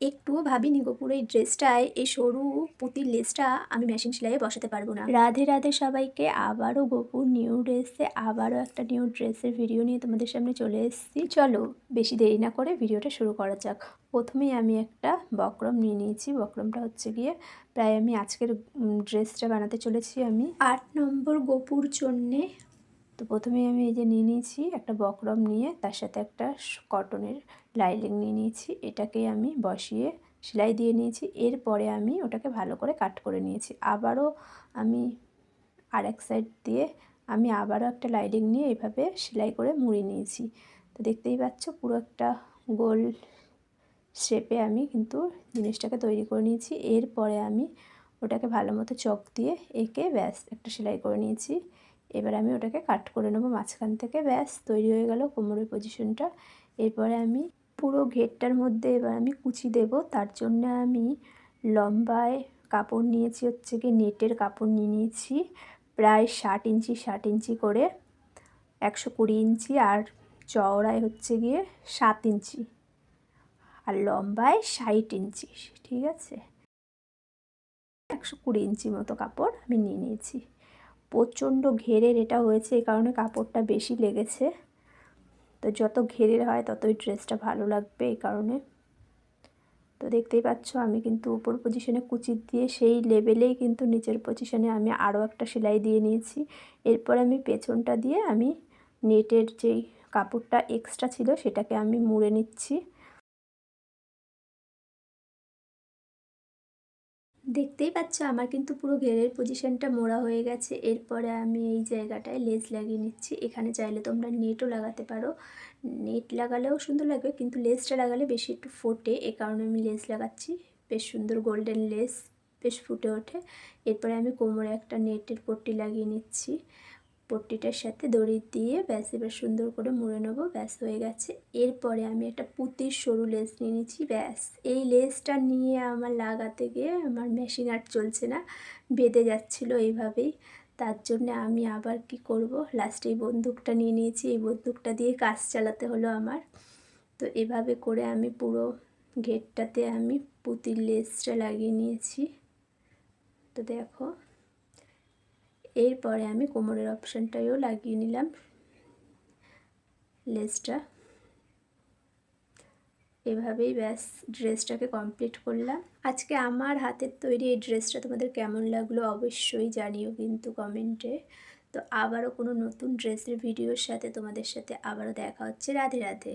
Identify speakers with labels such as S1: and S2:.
S1: একটুও ভাবিনি গো পুরো এই ড্রেসটায় এই সরু পুঁতির লেসটা আমি মেশিন সেলাইয়ে বসাতে পারবো না। রাধে রাধে সবাইকে, আবারও গোপুর নিউ ড্রেসে আবারও একটা নিউ ড্রেসের ভিডিও নিয়ে তোমাদের সামনে চলে এসেছি। চলো বেশি দেরি না করে ভিডিওটা শুরু করা যাক। প্রথমেই আমি একটা বক্রম নিয়ে নিয়েছি। বক্রমটা হচ্ছে গিয়ে প্রায় আমি আজকের ড্রেসটা বানাতে চলেছি আমি 8 নম্বর গোপুর জন্যে। তো প্রথমেই আমি এই যে নিয়ে নিয়েছি একটা বক্রম, নিয়ে তার সাথে একটা কটনের লাইনিং নিয়ে নিয়েছি। এটাকে আমি বসিয়ে সেলাই দিয়ে নিয়েছি। এরপরে আমি ওটাকে ভালো করে কাট করে নিয়েছি। আবারও আমি আরেক সাইড দিয়ে আমি আবারও একটা লাইনিং নিয়ে এভাবে সেলাই করে মুড়ে নিয়েছি। তো দেখতেই পাচ্ছ পুরো একটা গোল শেপে আমি কিন্তু জিনিসটাকে তৈরি করে নিয়েছি। এরপরে আমি ওটাকে ভালো মতো চক দিয়ে এঁকে ব্যাস একটা সেলাই করে নিয়েছি। এবার আমি ওটাকে কাট করে নেবো মাঝখান থেকে। ব্যাস তৈরি হয়ে গেল কোমরের পজিশনটা। এরপরে আমি পুরো ঘেরটার মধ্যে এবার আমি কুচি দেব। তার জন্য আমি লম্বায় কাপড় নিয়েছি, হচ্ছে গিয়ে নেটের কাপড় নিয়ে নিয়েছি প্রায় 60 ইঞ্চি করে, 120 ইঞ্চি, আর চওড়ায় হচ্ছে গিয়ে 7 ইঞ্চি, আর লম্বায় 60 ইঞ্চি। ঠিক আছে, 120 ইঞ্চি মতো কাপড় আমি নিয়ে নিয়েছি। প্রচণ্ড ঘেরের এটা হয়েছে, এই কারণে কাপড়টা বেশি লেগেছে। তো যত ঘেরের হয় ততই ড্রেসটা ভালো লাগবে, এই কারণে। তো দেখতেই পাচ্ছ আমি কিন্তু উপর পজিশনে কুচি দিয়ে সেই লেভেলেই কিন্তু নিচের পজিশনে আমি আরও একটা সেলাই দিয়ে নিয়েছি। এরপর আমি পেছনটা দিয়ে আমি নেটের যেই কাপড়টা এক্সট্রা ছিল সেটাকে আমি মুড়ে নিচ্ছি। দেখতেই পাচ্ছ আমার কিন্তু পুরো ঘেরের পজিশনটা মোড়া হয়ে গেছে। এরপরে আমি এই জায়গাটায় লেস লাগিয়ে নিচ্ছি। এখানে চাইলে তোমরা নেটও লাগাতে পারো, নেট লাগালেও সুন্দর লাগবে, কিন্তু লেসটা লাগালে বেশি একটু ফোটে, এ কারণে আমি লেস লাগাচ্ছি। বেশ সুন্দর গোল্ডেন লেস বেশ ফুটে ওঠে। এরপরে আমি কোমরে একটা নেটের পট্টি লাগিয়ে নিচ্ছি। পট্টিটার সাথে দড়ি দিয়ে ব্যাস এবার সুন্দর করে মুড়ে নেবো। ব্যাস হয়ে গেছে। এরপরে আমি একটা পুঁতির সরু লেস নিয়ে নিচ্ছি। ব্যাস এই লেসটা নিয়ে আমার লাগাতে গিয়ে আমার মেশিন আর চলছে না, বেঁধে যাচ্ছিলো এইভাবেই। তার জন্য আমি আবার কি করব, লাস্টে এই বন্দুকটা নিয়ে নিয়েছি। এই বন্দুকটা দিয়ে কাজ চালাতে হলো আমার। তো এভাবে করে আমি পুরো ঘেরটাতে আমি পুঁতির লেসটা লাগিয়ে নিয়েছি। তো দেখো, এরপরে আমি কোমরের অপশানটাও লাগিয়ে নিলাম লেসটা। এভাবেই ব্যাস ড্রেসটাকে কমপ্লিট করলাম। আজকে আমার হাতের তৈরি এই ড্রেসটা তোমাদের কেমন লাগলো অবশ্যই জানিও কিন্তু কমেন্টে। তো আবারও কোনো নতুন ড্রেসের ভিডিওর সাথে তোমাদের সাথে আবারও দেখা হচ্ছে। রাধে রাধে।